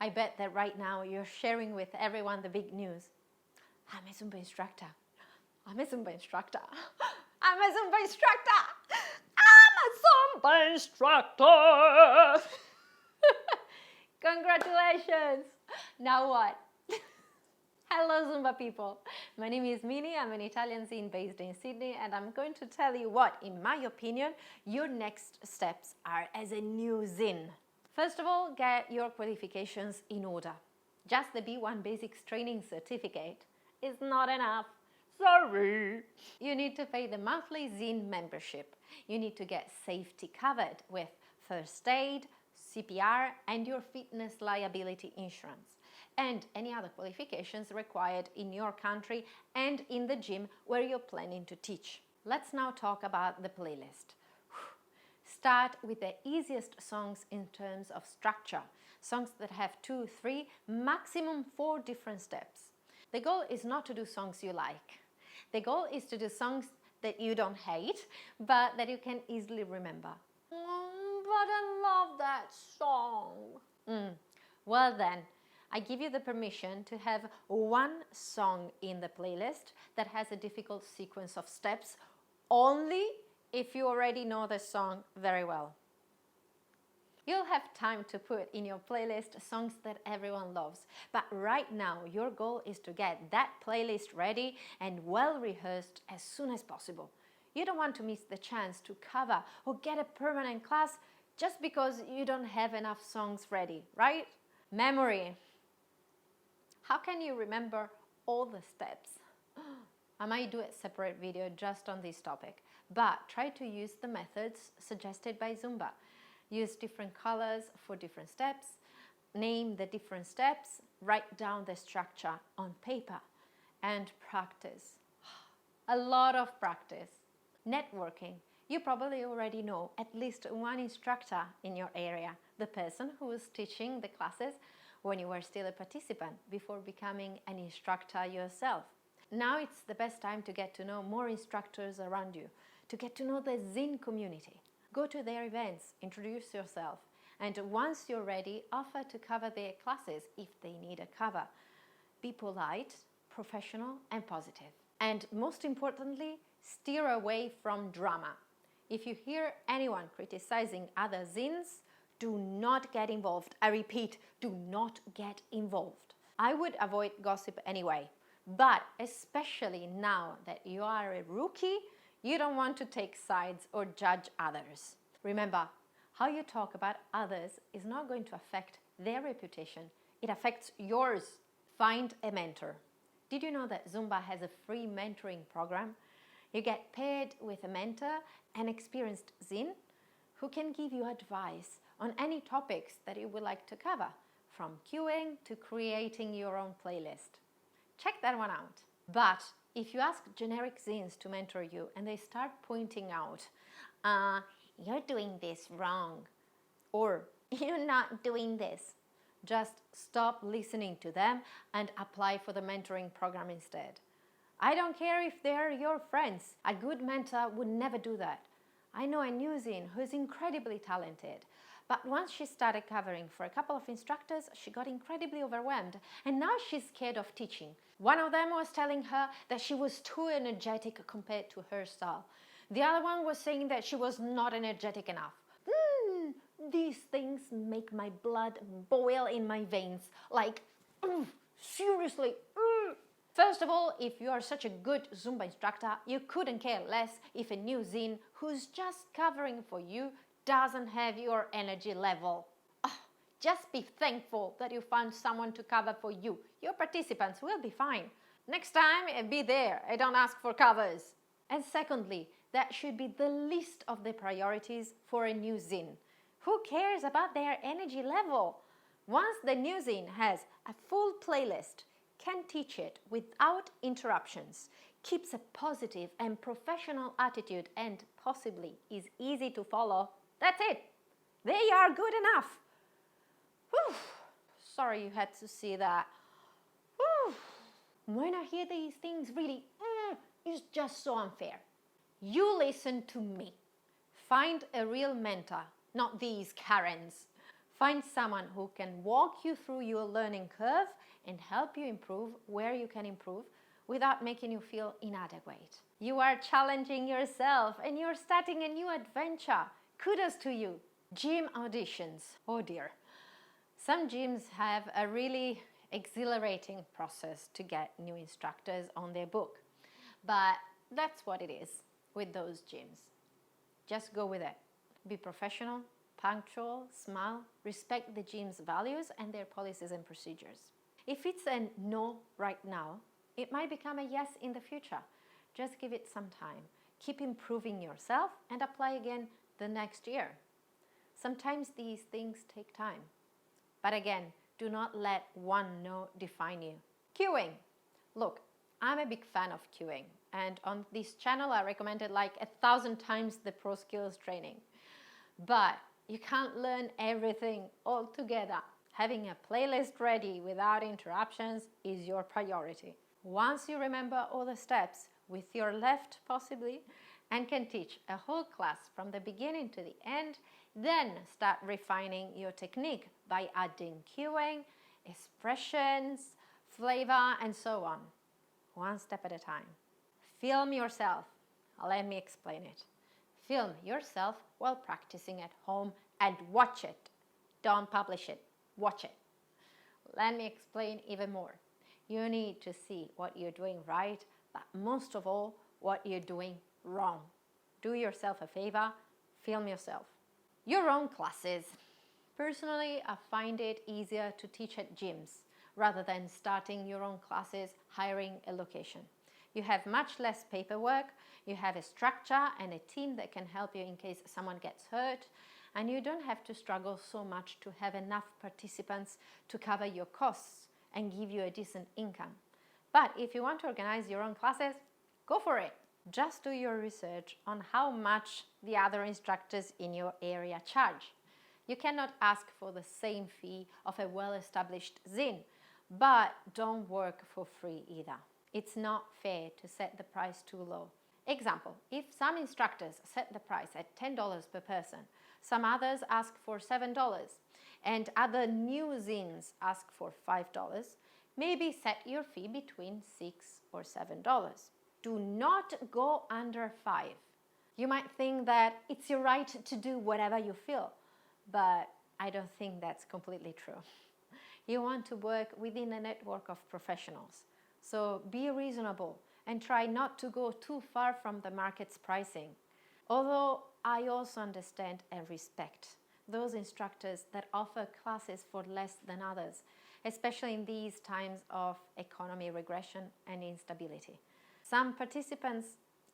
I bet that right now you're sharing with everyone the big news. I'm a Zumba instructor. I'm a Zumba instructor. I'm a Zumba instructor. I'm a Zumba instructor. Congratulations. Now what? Hello Zumba people. My name is Minie. I'm an Italian ZIN based in Sydney, and I'm going to tell you what, in my opinion, your next steps are as a new ZIN. First of all, get your qualifications in order. Just the B1 Basics Training Certificate is not enough. Sorry. You need to pay the monthly ZIN membership. You need to get safety covered with first aid, CPR, and your fitness liability insurance, and any other qualifications required in your country and in the gym where you're planning to teach. Let's now talk about the playlist. Start with the easiest songs in terms of structure, songs that have 2, 3, maximum 4 different steps. The goal is not to do songs you like. The goal is to do songs that you don't hate, but that you can easily remember. But I love that song. Well then, I give you the permission to have one song in the playlist that has a difficult sequence of steps, only if you already know the song very well. You'll have time to put in your playlist songs that everyone loves, but right now your goal is to get that playlist ready and well rehearsed as soon as possible. You don't want to miss the chance to cover or get a permanent class just because you don't have enough songs ready, right? Memory. How can you remember all the steps? I might do a separate video just on this topic, but try to use the methods suggested by Zumba. Use different colors for different steps, name the different steps, write down the structure on paper, and practice. A lot of practice. Networking. You probably already know at least one instructor in your area, the person who was teaching the classes when you were still a participant before becoming an instructor yourself. Now it's the best time to get to know more instructors around you, to get to know the ZIN community. Go to their events, introduce yourself, and once you're ready, offer to cover their classes if they need a cover. Be polite, professional, and positive. And most importantly, steer away from drama. If you hear anyone criticizing other ZINs, do not get involved. I repeat, do not get involved. I would avoid gossip anyway, but especially now that you are a rookie, you don't want to take sides or judge others. Remember, how you talk about others is not going to affect their reputation. It affects yours. Find a mentor. Did you know that Zumba has a free mentoring program? You get paired with a mentor, an experienced ZIN, who can give you advice on any topics that you would like to cover, from queuing to creating your own playlist. Check that one out. But if you ask generic ZINs to mentor you and they start pointing out, you're doing this wrong, or you're not doing this, just stop listening to them and apply for the mentoring program instead. I don't care if they're your friends. A good mentor would never do that. I know a new ZIN who's incredibly talented, but once she started covering for a couple of instructors, she got incredibly overwhelmed, and now she's scared of teaching. One of them was telling her that she was too energetic compared to her style. The other one was saying that she was not energetic enough. These things make my blood boil in my veins. Like, seriously. First of all, if you are such a good Zumba instructor, you couldn't care less if a new ZIN who's just covering for you doesn't have your energy level. Just be thankful that you found someone to cover for you. Your participants will be fine. Next time, be there and don't ask for covers. And secondly, that should be the least of the priorities for a new ZIN. Who cares about their energy level? Once the new ZIN has a full playlist, can teach it without interruptions, keeps a positive and professional attitude, and possibly is easy to follow, that's it. They are good enough. Whew. Sorry you had to see that. Whew. When I hear these things, really, it's just so unfair. You listen to me. Find a real mentor, not these Karens. Find someone who can walk you through your learning curve and help you improve where you can improve without making you feel inadequate. You are challenging yourself and you're starting a new adventure. Kudos to you. Gym auditions. Oh dear. Some gyms have a really exhilarating process to get new instructors on their book. But that's what it is with those gyms. Just go with it. Be professional, punctual, smile, respect the gym's values and their policies and procedures. If it's a no right now, it might become a yes in the future. Just give it some time. Keep improving yourself and apply again the next year. Sometimes these things take time. But again, do not let one no define you. Queuing. Look, I'm a big fan of queuing. And on this channel, I recommended like 1,000 times the Pro Skills training. But you can't learn everything all together. Having a playlist ready without interruptions is your priority. Once you remember all the steps with your left possibly and can teach a whole class from the beginning to the end, then start refining your technique by adding cueing, expressions, flavor, and so on. One step at a time. Film yourself. Let me explain it. Film yourself while practicing at home and watch it. Don't publish it. Watch it. Let me explain even more. You need to see what you're doing right, but most of all, what you're doing wrong. Do yourself a favor. Film yourself. Your own classes. Personally, I find it easier to teach at gyms rather than starting your own classes, hiring a location. You have much less paperwork, you have a structure and a team that can help you in case someone gets hurt, and you don't have to struggle so much to have enough participants to cover your costs and give you a decent income. But if you want to organize your own classes, go for it. Just do your research on how much the other instructors in your area charge. You cannot ask for the same fee of a well-established ZIN, but don't work for free either. It's not fair to set the price too low. Example, if some instructors set the price at $10 per person, some others ask for $7, and other new ZINs ask for $5, maybe set your fee between $6 or $7. Do not go under 5. You might think that it's your right to do whatever you feel, but I don't think that's completely true. You want to work within a network of professionals. So be reasonable and try not to go too far from the market's pricing. Although I also understand and respect those instructors that offer classes for less than others, especially in these times of economy regression and instability. Some participants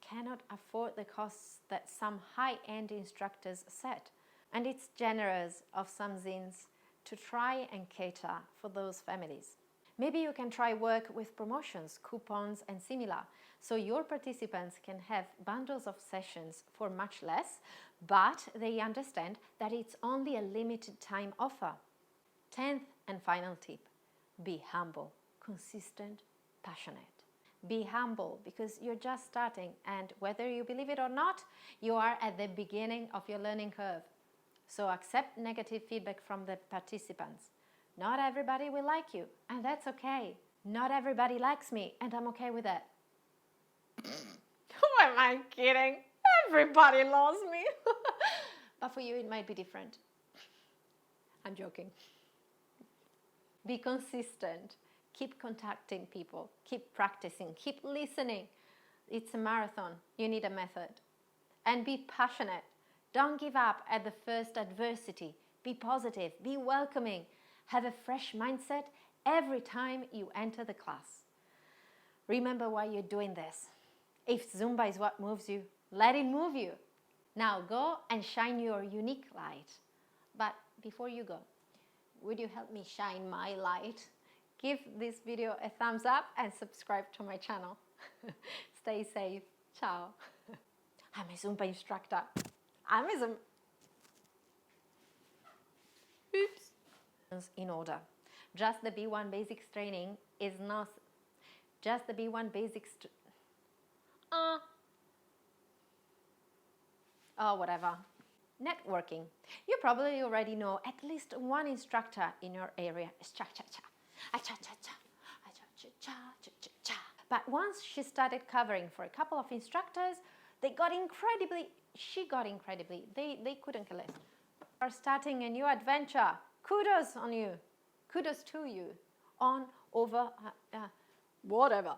cannot afford the costs that some high-end instructors set, and it's generous of some ZINs to try and cater for those families. Maybe you can try work with promotions, coupons, and similar, so your participants can have bundles of sessions for much less, but they understand that it's only a limited time offer. 10th and final tip, be humble, consistent, passionate. Be humble because you're just starting, and whether you believe it or not, you are at the beginning of your learning curve. So accept negative feedback from the participants. Not everybody will like you, and that's okay. Not everybody likes me, and I'm okay with that. Who am I kidding? Everybody loves me. But for you, it might be different. I'm joking. Be consistent. Keep contacting people. Keep practicing. Keep listening. It's a marathon. You need a method. And be passionate. Don't give up at the first adversity. Be positive. Be welcoming. Have a fresh mindset every time you enter the class. Remember why you're doing this. If Zumba is what moves you, let it move you. Now go and shine your unique light. But before you go, would you help me shine my light? Give this video a thumbs up and subscribe to my channel. Stay safe. Ciao. I'm a Zumba instructor. I'm a Zumba. Oops. In order. Just the B1 basics training is not just the B1 basics. Oh, whatever. networking. You probably already know at least one instructor in your area. But once she started covering for a couple of instructors, they got incredibly, they couldn't care less. Are starting a new adventure. Kudos on you. Kudos to you. On, over, whatever.